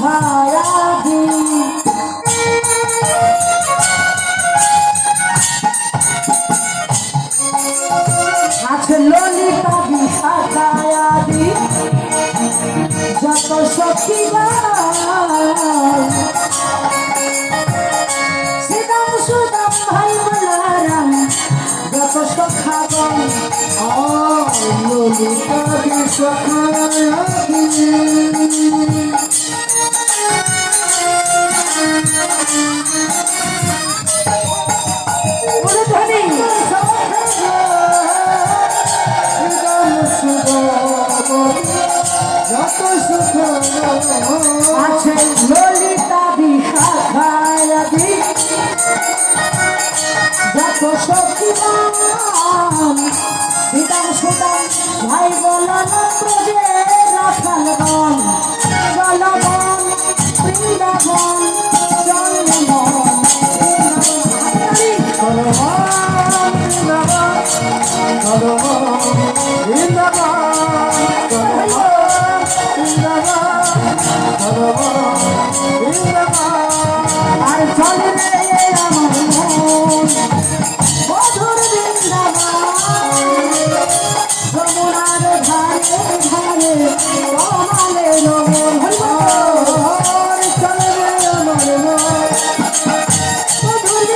খায়াদি আছে ললিতা বিশাখায়াদি যত সখী শ্রীরাম সুদাম ভাই বলারাম যত সখাগণ ললিতা বিশাখায়াদি আছে ললিতা বিশাখায়াদি যত সখীগণ শ্রীরাম সুদাম ভাই বলরাম ব্রজে রাখালগণ চলবন বৃন্দাবন আর চলে রে আমার মন মধুর বৃন্দাবন যমুনার ধারে ধারে কমালে রমন চলে রে আমার মন মধুর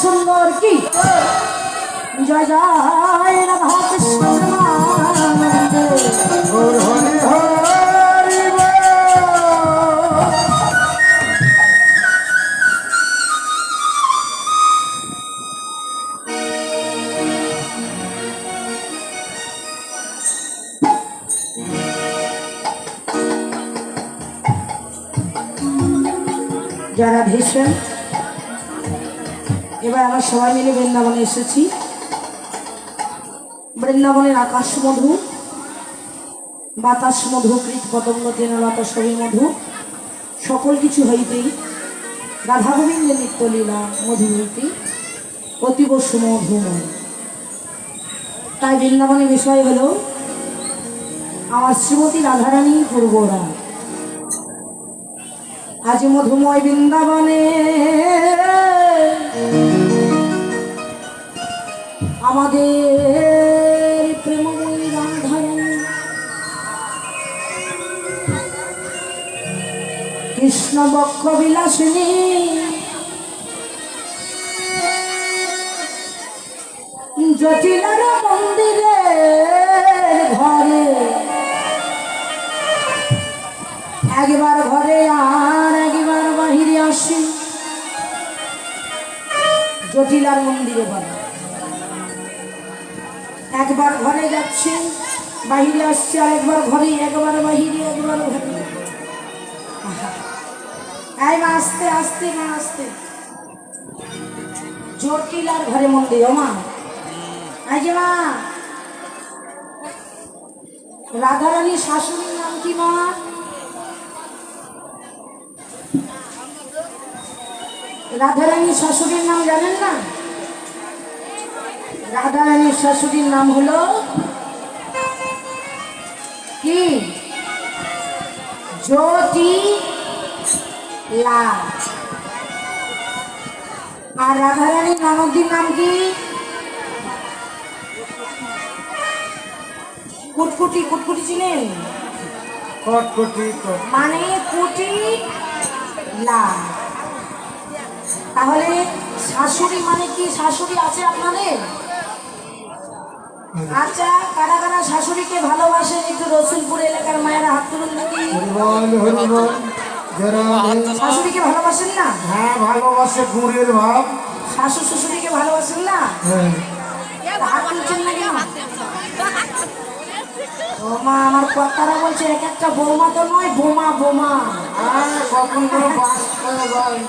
সুন্দর কি জয় জয় রাধা কৃষ্ণ যারা ভীষণ এবার আমরা সবাই মিলে বৃন্দাবনে এসেছি। বৃন্দাবনের আকাশ মধু, বাতাস মধু, কৃত পতঙ্গ তৃণলতা সবই মধু, সকল কিছু হইতেই রাধা গোবিন্দের নিত্যলীলা মধু হইতে অতীব সুমধুময়। তাই বৃন্দাবনের বিষয় হলো আমার শ্রীমতী রাধারানী পূর্বরা। আজ মধুময় বৃন্দাবনে আমাদের প্রেমময়ী রাধারানী কৃষ্ণ বক্ষ বিলাসিনী জটিলার মন্দিরে ঘরে একবার ঘরে আর একবার বাহিরে আসি। জটিলার মন্দিরে ঘরে একবার ঘরে যাচ্ছে বাহিরে আসছে, আর একবার ঘরে, একবার বাহিরে একবার ঘরে। এই মা আস্তে আস্তে, মা আস্তে। জটিলার ঘরে মন্দির। ও মা, এই যে মা, রাধারানীর শাশুড়ির নাম কি মা? রাধারানীর শাশুড়ির নাম জানেন না? রাধারানীর শাশুড়ির নাম হলো কি? জটিলা। আর রাধারানীর ননদির নাম কি? কুটকুটি। কুটকুটি চিনেন? মানে কুটি লা। তাহলে শাশুড়ি মানে কি? শাশুড়ি আছে আপনাদের? আচ্ছা, কারা কারা শাশুড়িকে ভালোবাসেন? একটু রসুলপুর এলাকার মায়েরা হাত তুলুন নাকি। শাশুড়িকে ভালোবাসেন না? হ্যাঁ ভালোবাসে, গুড়ের ভাব। শাশু শ্বশুরকে ভালোবাসেন না? হাত তুলছেন না কেন? ও মা, আমার কর্তারা বলছে এক একটা বৌমা তো নয়, বোমা বোমা। কখন কোনো বাস করে যায়।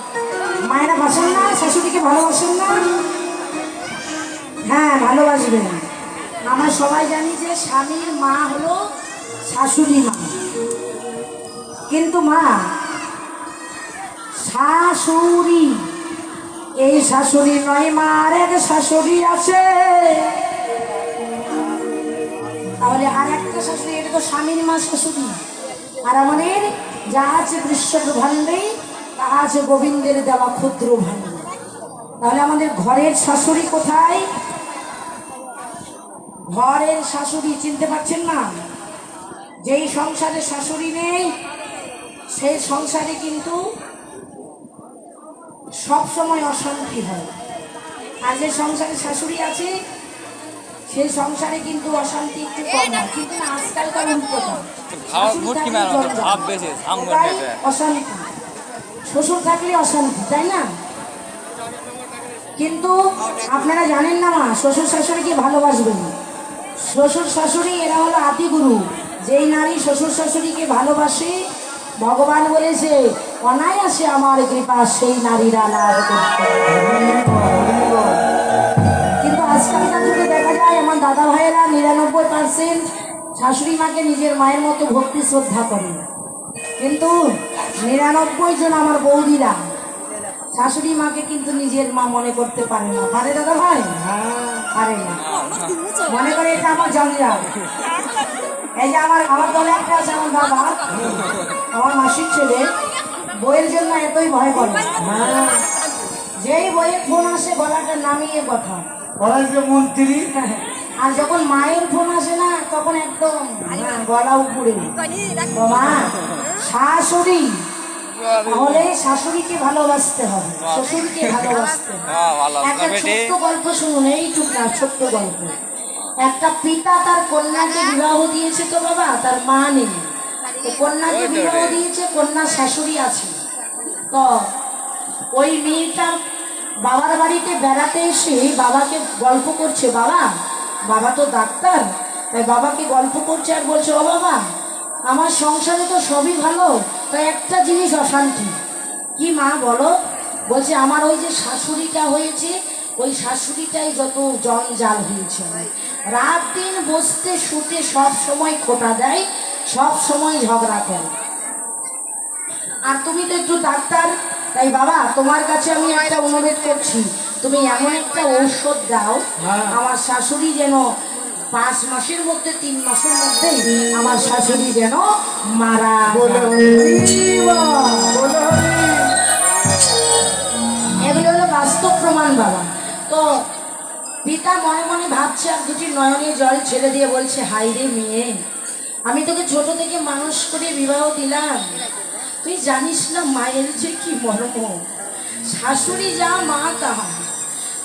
মায়েরা বাসেন না? শাশুড়িকে ভালোবাসেন না? হ্যাঁ, ভালোবাসবেন। আমরা সবাই জানি যে স্বামীর মা হলো শাশুড়ি মা, কিন্তু মা শাশুড়ি, এই শাশুড়ি নয় মা, আর এক শাশুড়ি আছে। তাহলে আর একটা শাশুড়ি, এটা তো স্বামীর মা শাশুড়ি। আর আমাদের যা আছে বৃষভ ভাণ্ডে, তা আছে গোবিন্দের দেওয়া ক্ষুদ্র ভাণ্ডে। তাহলে আমাদের ঘরের শাশুড়ি কোথায়? ঘরের শাশুড়ি চিনতে পারছেন না? যেই সংসারে শাশুড়ি নেই, সেই সংসারে কিন্তু সব সময় অশান্তি হয়। আর যে সংসারে শাশুড়ি আছে, সেই সংসারে কিন্তু অশান্তি একটু কম হয়। কিন্তু না, আজকালকার উল্টোটা, অশান্তি, শ্বশুর থাকলে অশান্তি, তাই না? কিন্তু আপনারা জানেন না মা, শ্বশুর শাশুড়িকে ভালোবাসবেন। শ্বশুর শাশুড়ি এরা হলো আদিগুরু। যেই নারী শ্বশুর শাশুড়িকে ভালোবাসে, ভগবান বলেছে অনায়াসে আমার কৃপা সেই নারীরা লাভ করতে। কিন্তু আজকালকার যুগে দেখা যায় আমার দাদা ভাইয়েরা 99% শাশুড়ি মাকে নিজের মায়ের মতো ভক্তি শ্রদ্ধা করে, কিন্তু 99 জন আমার বৌদিরা শাশুড়ি মাকে কিন্তু নিজের মা মনে করতে পারে না। পারে দাদা ভাই? পারে না, মনে করে এটা আমার জঞ্জাল। এই যে আমার দলে একটা আছে, আমার দাদা, আমার মাসির ছেলে, বইয়ের জন্য এতই ভয় করে। যেই বইয়ের ফোন আসে গলাটা নামিয়ে কথা, মন্ত্রী। আর যখন মায়ের ফোন আসে না, তখন একদম গলা উপরে। তো মা শাশুড়ি, তাহলে শাশুড়িকে ভালোবাসতে হবে, শ্বশুরকে ভালোবাসতে হবে। একটা ছোট্ট গল্প শুনুন, এইটুক না, ছোট্ট গল্প। একটা পিতা তার কন্যাকে বিবাহ দিয়েছে, তো বাবা তার মা নেই, তো কন্যাকে বিবাহ দিয়েছে, কন্যা শাশুড়ি আছে। তো ওই মেয়েটা বাবার বাড়িতে বেড়াতে এসে বাবাকে গল্প করছে, বাবা তো ডাক্তার, তাই বাবাকে গল্প করছে আর বলছে, ও বাবা, আমার সংসারে তো সবই ভালো, তাই একটা জিনিস অশান্তি। কি মা বলো? বলছে আমার ওই যে শাশুড়িটা হয়েছে, ওই শাশুড়িটাই যত জঞ্জাল হয়েছে। রাত দিন বসতে শুতে সব সময় খোটা দেয়, সব সময় ঝগড়া করে। আর তুমি তো একটু ডাক্তার, তাই বাবা তোমার কাছে আমি একটা অনুরোধ করছি, তুমি এমন একটা ঔষধ দাও আমার শাশুড়ি যেন 5 মাসের মধ্যে, 3 মাসের মধ্যেই আমার শাশুড়ি যেন মারা এগুলো হলো বাস্তব প্রমাণ বাবা। তো পিতা মনে মনে ভাবছে, আর দুটি নয়নে জল ছেড়ে দিয়ে বলছে, হাই রে মেয়ে, আমি তোকে ছোট থেকে মানুষ করে বিবাহ দিলাম, তুই জানিস না মায়ের যে কি মর্ম, শাশুড়ি যা মা তাহা,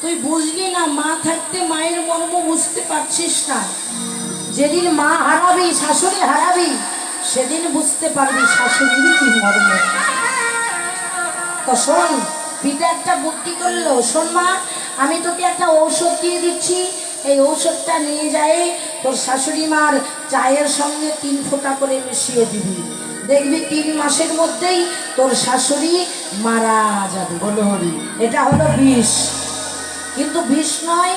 তুই বুঝলি না, মা থাকতে মায়ের মর্ম বুঝতে পারছিস না। যেদিন মা হারাবি, শাশুড়ি হারাবি, সেদিন বুঝতে পারবি শাশুড়ির কি মর্ম। তো শোন, পিতা একটা বুদ্ধি করলো, শোন মা, আমি তোকে একটা ঔষধ দিয়ে দিচ্ছি, এই ঔষধটা নিয়ে যায় তোর শাশুড়ি মার চায়ের সঙ্গে 3 ফোঁটা করে মিশিয়ে দিবি, দেখবি 3 মাসের মধ্যেই তোর শাশুড়ি মারা যাবে। বলো হরি, এটা হলো বিষ, কিন্তু বিষ নয়,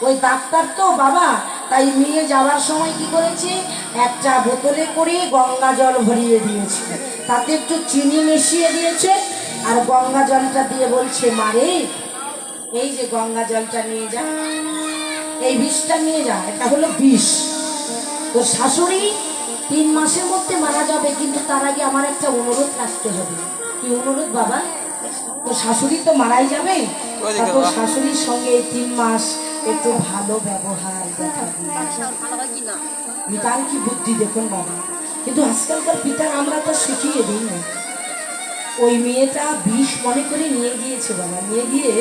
ওই ডাক্তার তো বাবা, তাই মেয়ে যাওয়ার সময় কি করেছে, একটা বোতলে করে গঙ্গা জল ভরিয়ে দিয়েছে, তাতে একটু চিনি মিশিয়ে দিয়েছে, আর গঙ্গা জলটা দিয়ে বলছে, মারে এই যে গঙ্গা জলটা নিয়ে যা, এই বিষটা নিয়ে যা, এটা হলো বিষ। তো শাশুড়ি 3 মাসের মধ্যে মারা যাবে, কিন্তু তার আগে আমার একটা অনুরোধ রাখতে হবে। কি অনুরোধ বাবা? তো শাশুড়ি তো মারাই যাবে, তো শাশুড়ির সঙ্গে 3 মাস একটু ভালো ব্যবহার পিতার কি বুদ্ধি দেখুন বাবা। কিন্তু আজকালকার পিতার আমরা তো শিখিয়ে দিই না। ওই মেয়েটা বিষ মনে করে নিয়ে গিয়েছে বাবা, নিয়ে গিয়ে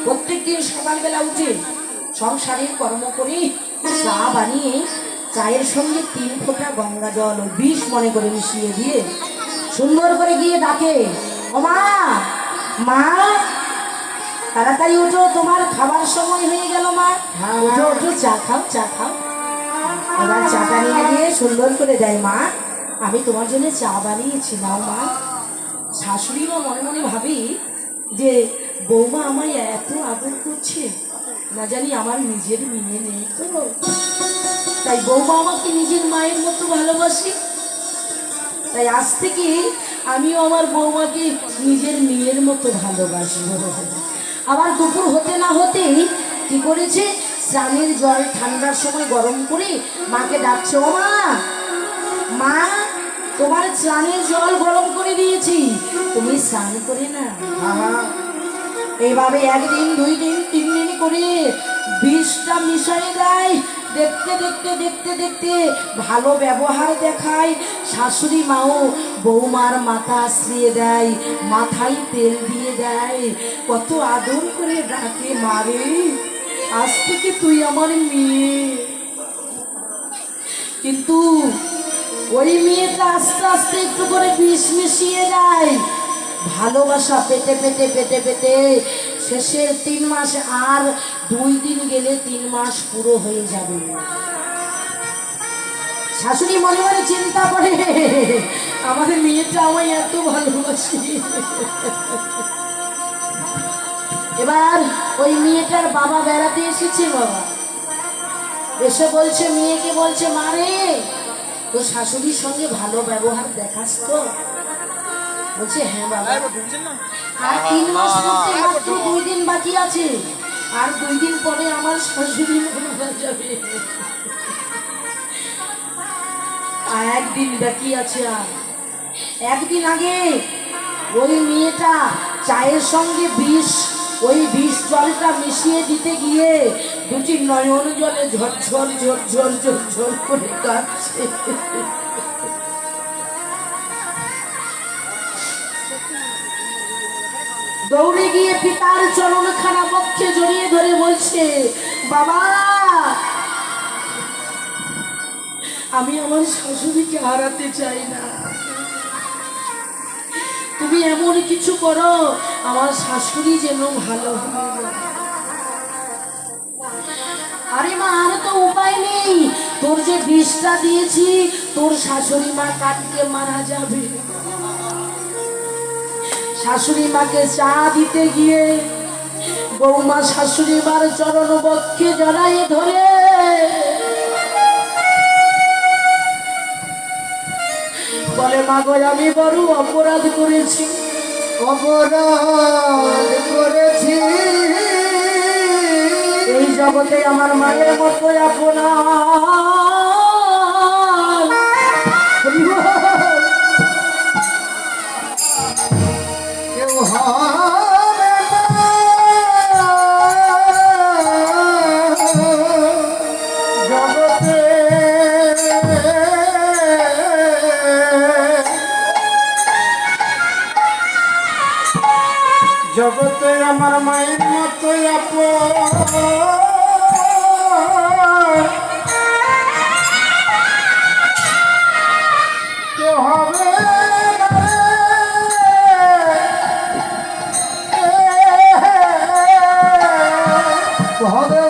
প্রত্যেকদিন সকালবেলা উঠে সংসারের কর্ম করে চা বানিয়ে চায়ের সঙ্গে 3 ফোঁটা গঙ্গা জল ওই বিষ মনে করে মিশিয়ে দিয়ে সুন্দর করে গিয়ে ডাকে, ও মা, মা, তাড়াতাড়ি ওঠো, তোমার খাবার সময় হয়ে গেল মা। হ্যাঁ, ওঠো মা। ওঠো, চা খাও চা খাও। এবার চাটা নিয়ে গিয়ে সুন্দর করে দেয় মা। আমি তোমার জন্য চা বানিয়েছি, নাও মা। শাশুড়ি মা মনে মনে ভাবি যে বৌমা আমায় এত আদর করছে, না জানি আমার নিজের মেয়ে নেই তো, তাই বৌমা আমাকে নিজের মায়ের মতো ভালোবাসি। তাই আজ থেকে আমিও আমার বৌমাকে নিজের মেয়ের মতো ভালোবাসবো। আবার দুপুর হতে না হতেই কি করেছে, স্নানের জল ঠান্ডার সময় গরম করে মাকে ডাকছে, ও মা, মা, তোমার স্নানের জল গরম করে দিয়েছি, তুমি স্নান করে না। এইভাবে একদিন, দুই দিন, তিন দিন করে বিষটা মিশাই দেয়। দেখতে দেখতে দেখতে দেখতে ভালো ব্যবহার দেখায়। শাশুড়ি মাও বৌমার মাথা আশ্রিয়ে দেয়, মাথায় তেল দিয়ে দেয়, কত আদর করে ডাকে, মারে আজ থেকে তুই আমার মেয়ে। কিন্তু ওই মেয়েটা আস্তে আস্তে একটু করে বিষ মিশিয়ে দেয়। ভালোবাসা পেতে পেতে পেতে পেতে শেষের 3 মাস, আর 2 দিন গেলে 3 মাস পুরো হয়ে যাবে। শাশুড়ি মনে মনে চিন্তা করে, আমাদের মেয়েটা আমায় এত ভালোবাসে। এবার ওই মেয়েটার বাবা বেড়াতে এসেছে, বাবা এসে বলছে, মেয়েকে বলছে, মারে তো শাশুড়ির সঙ্গে ভালো ব্যবহার দেখাস তো? বলছে, হ্যাঁ বাবা। আর 3 মাস পড়তে মাত্র 2 দিন বাকি আছে, আর 2 দিন পরে আমার শাশুড়ি মারা যাবে, আর 1 দিন বাকি আছে। আর 1 দিন আগে ওই মেয়েটা চায়ের সঙ্গে বিষ, ওই বিষ জলটা মিশিয়ে দিতে গিয়ে দুটি নয়ন জলে ঝরঝর ঝরঝর ঝরঝর করে কাঁদছে। দৌড়ে গিয়ে পিতার চরণখানা বক্ষে জড়িয়ে ধরে বলছে, বাবা, আমি আমার শাশুড়িকে হারাতে চাই না, তুমি এমন কিছু করো আমার শাশুড়ি যেন ভালো হয়। আরে মা, আর তো উপায় নেই, তোর যে বিষটা দিয়েছি তোর শাশুড়ি মা কালকে মারা যাবে। শাশুড়ি মাকে চা দিতে গিয়ে বৌমা শাশুড়ি মার চরণ বক্ষে জড়াই ধরে বলে, মা গো, আমি বড় অপরাধ করেছি, অপরাধ করেছি, এই জগতে আমার মায়ের মতো আপনার কেউ হবে না। জগতে জগতে আমার মায়ের মতো আপন কেউ হবে না রে। হবে